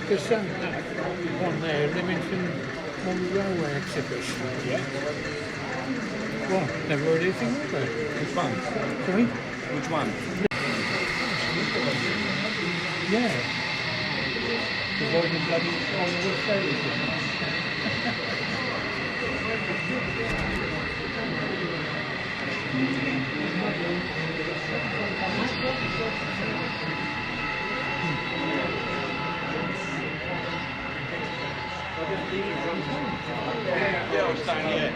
There's some one there, they mentioned one railway exhibition. Yeah. Well, never heard anything about it. Which one? Sorry? Which one? Yeah. There's all the bloody on the sailors. Yeah, I was down here.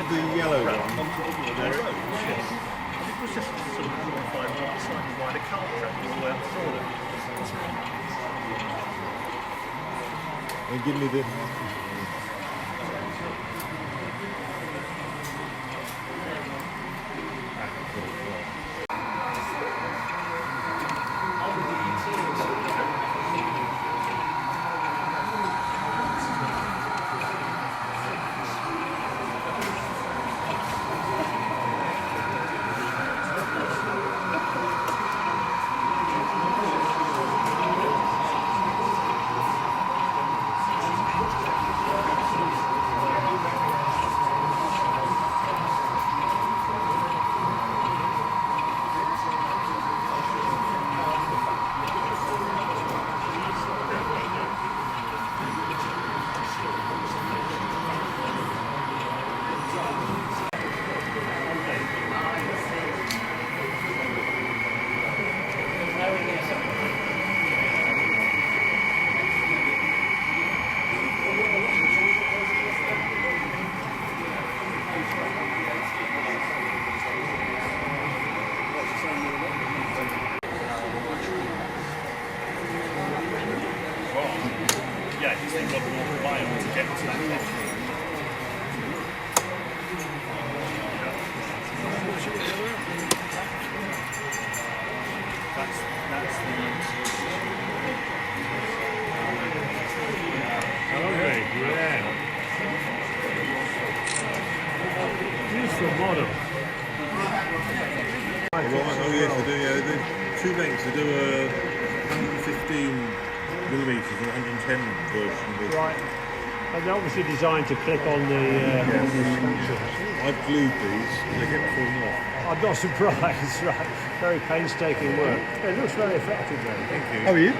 The yellow one. had a cart track all the way up the floor. And give me the... Yeah, because they've got more viable to get to that level. That's the... Lovely, yeah. Beautiful model. Oh yes, I do, yeah. They do two lengths. They do a 115 millimetres and 110 version. Right. And they're obviously designed to clip on the structure. I've glued these and they get falling off. I'm not surprised, right. Very painstaking work. It looks very effective though. Thank you. How are you?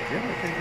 Yeah, okay.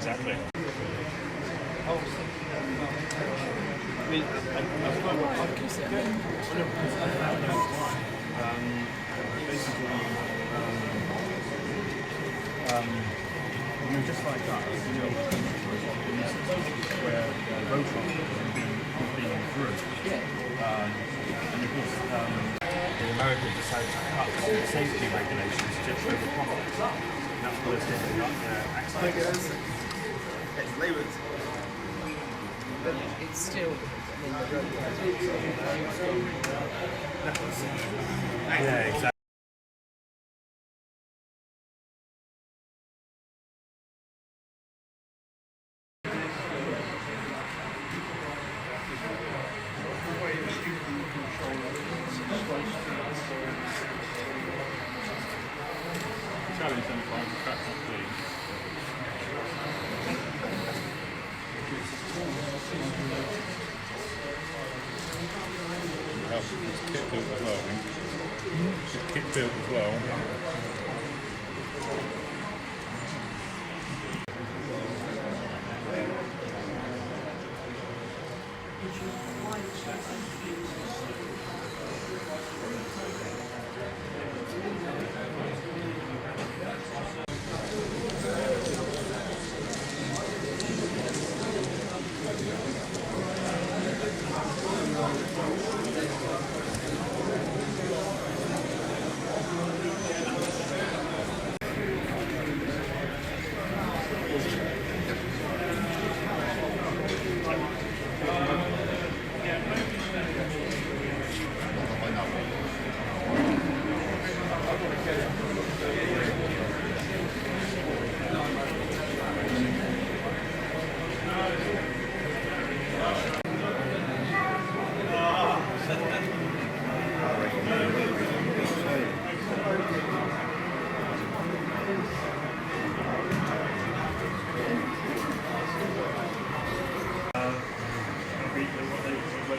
Exactly. Just like that, where road traffic has been through. And of course, America decided to cut safety regulations to show the profits. And that's what it's going up there. Accidents. It's laboured. But it's still, I mean, the road Yeah, exactly. Challenge them by the track on please. It's kit built as well, I think. It's kit built as well.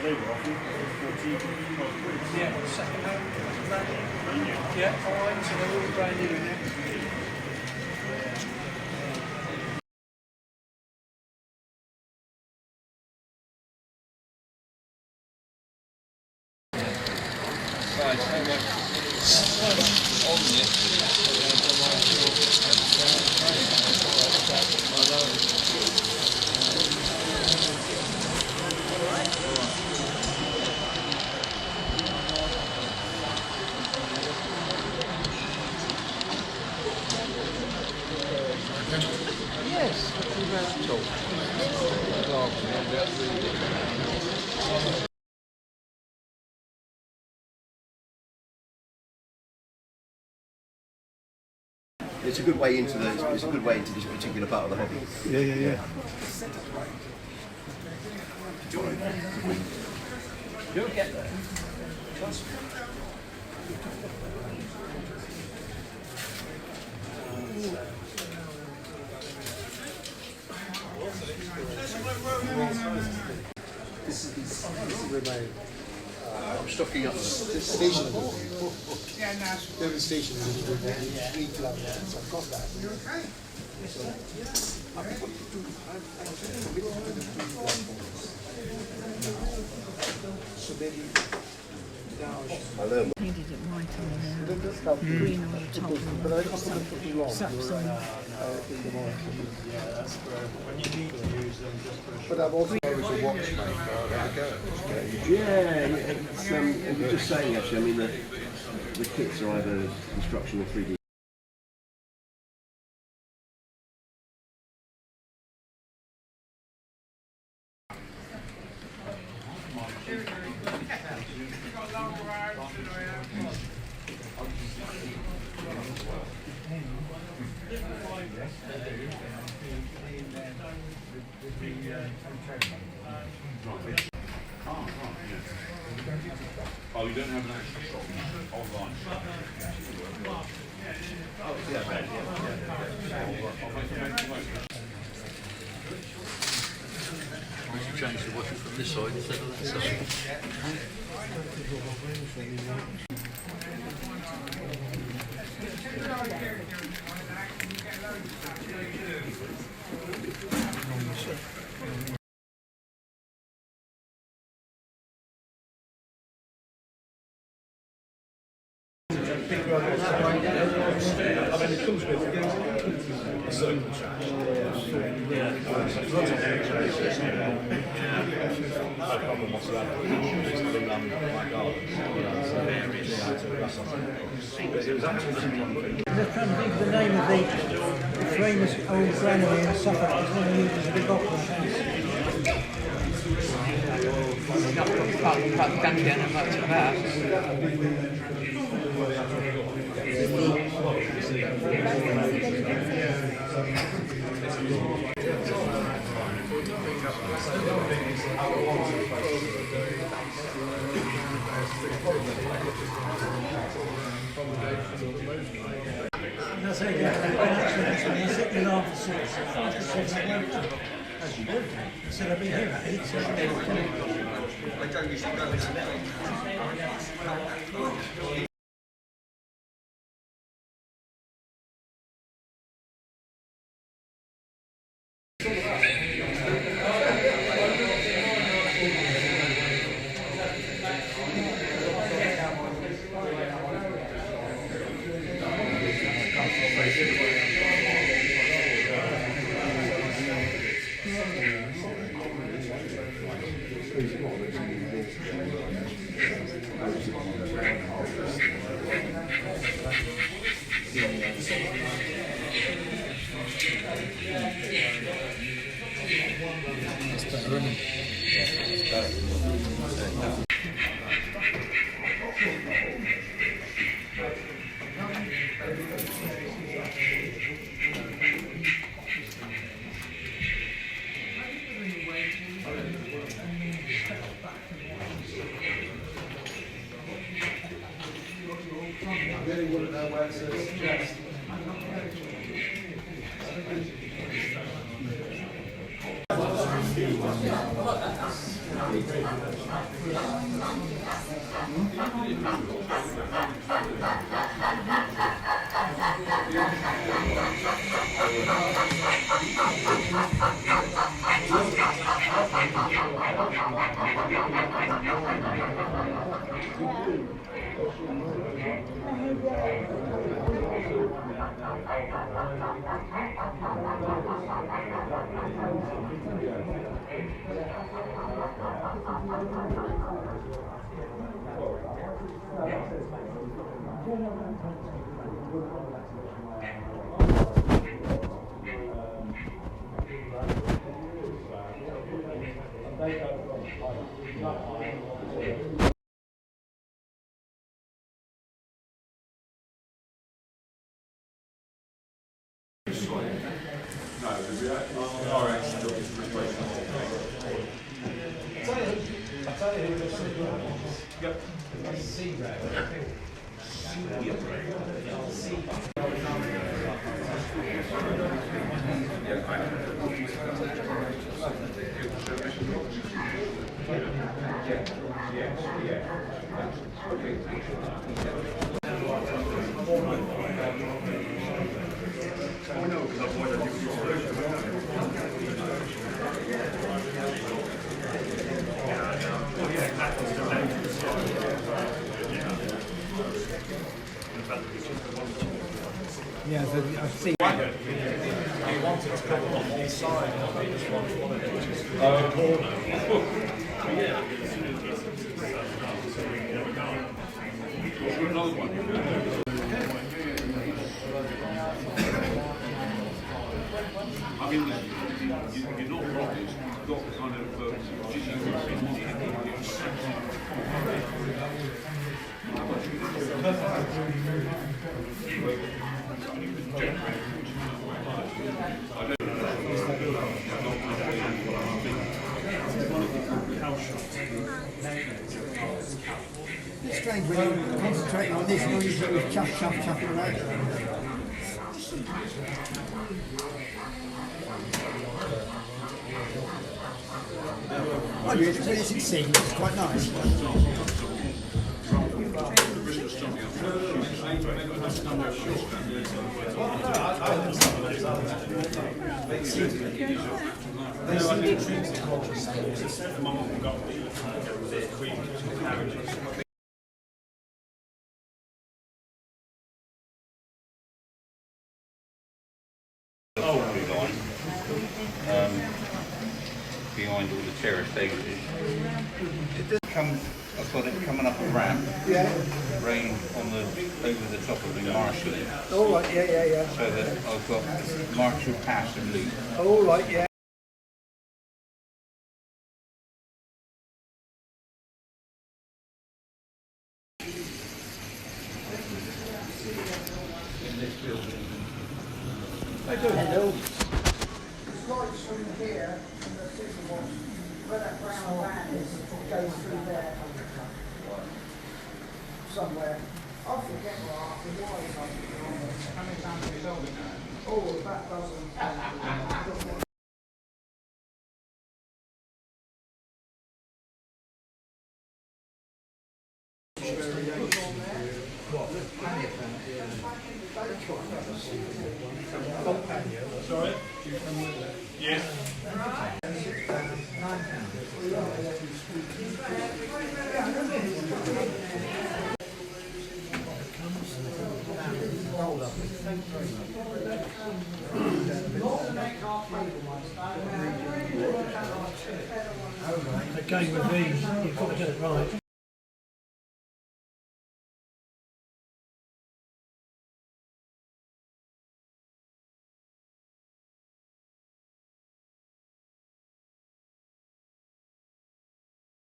they were offering 14 quid. Yeah, second hand. Yeah, fine, so they're all brand new now. Yes, too bad at all. It's a good way into it's a good way into this particular part of the hobby. Yeah. You'll get there. Trust me. This is where I'm stocking up. This station. Every station is with 3 kilometers. So I've got that. You okay? So I've got so maybe Needed it white on there, green on the top, and saps on. But I've also a watchmaker. Yeah, it's you're just saying actually. I mean the kits are either construction or 3D. Oh, you don't have an actual shop online? Oh, yeah, bad, yeah. I should change the watch from this side instead of that side. I mean, it comes with a certain charge. No problem whatsoever. It was absolutely wonderful. They're trying to think the name of the famous old granary in Suffolk is going to use as a big opera house. Can't get much of that. That's it, yeah. He's sitting after 6. After 6, I went to. I said, I'll be here at 8. So I don't usually go to Yeah, so I see. He wanted to come on the side, and he just wanted to just Another one. I mean, you're not wrong. It's got kind It's strange when you concentrate on this, all you do is chuff away. I do it when it's in scene, it's quite nice. behind all the terraced exits. It does come, I've got it coming up a ramp. Yeah. Rain on the over the top of the Marshall. All right, yeah. So that I've got Marshall Pass and Loop. All right, yeah. Hello. Lights from here, from the city one, where that brown van is, goes through there. Somewhere. I forget where oh, that doesn't. Sorry? Yes. Again with these, you've got to get it right.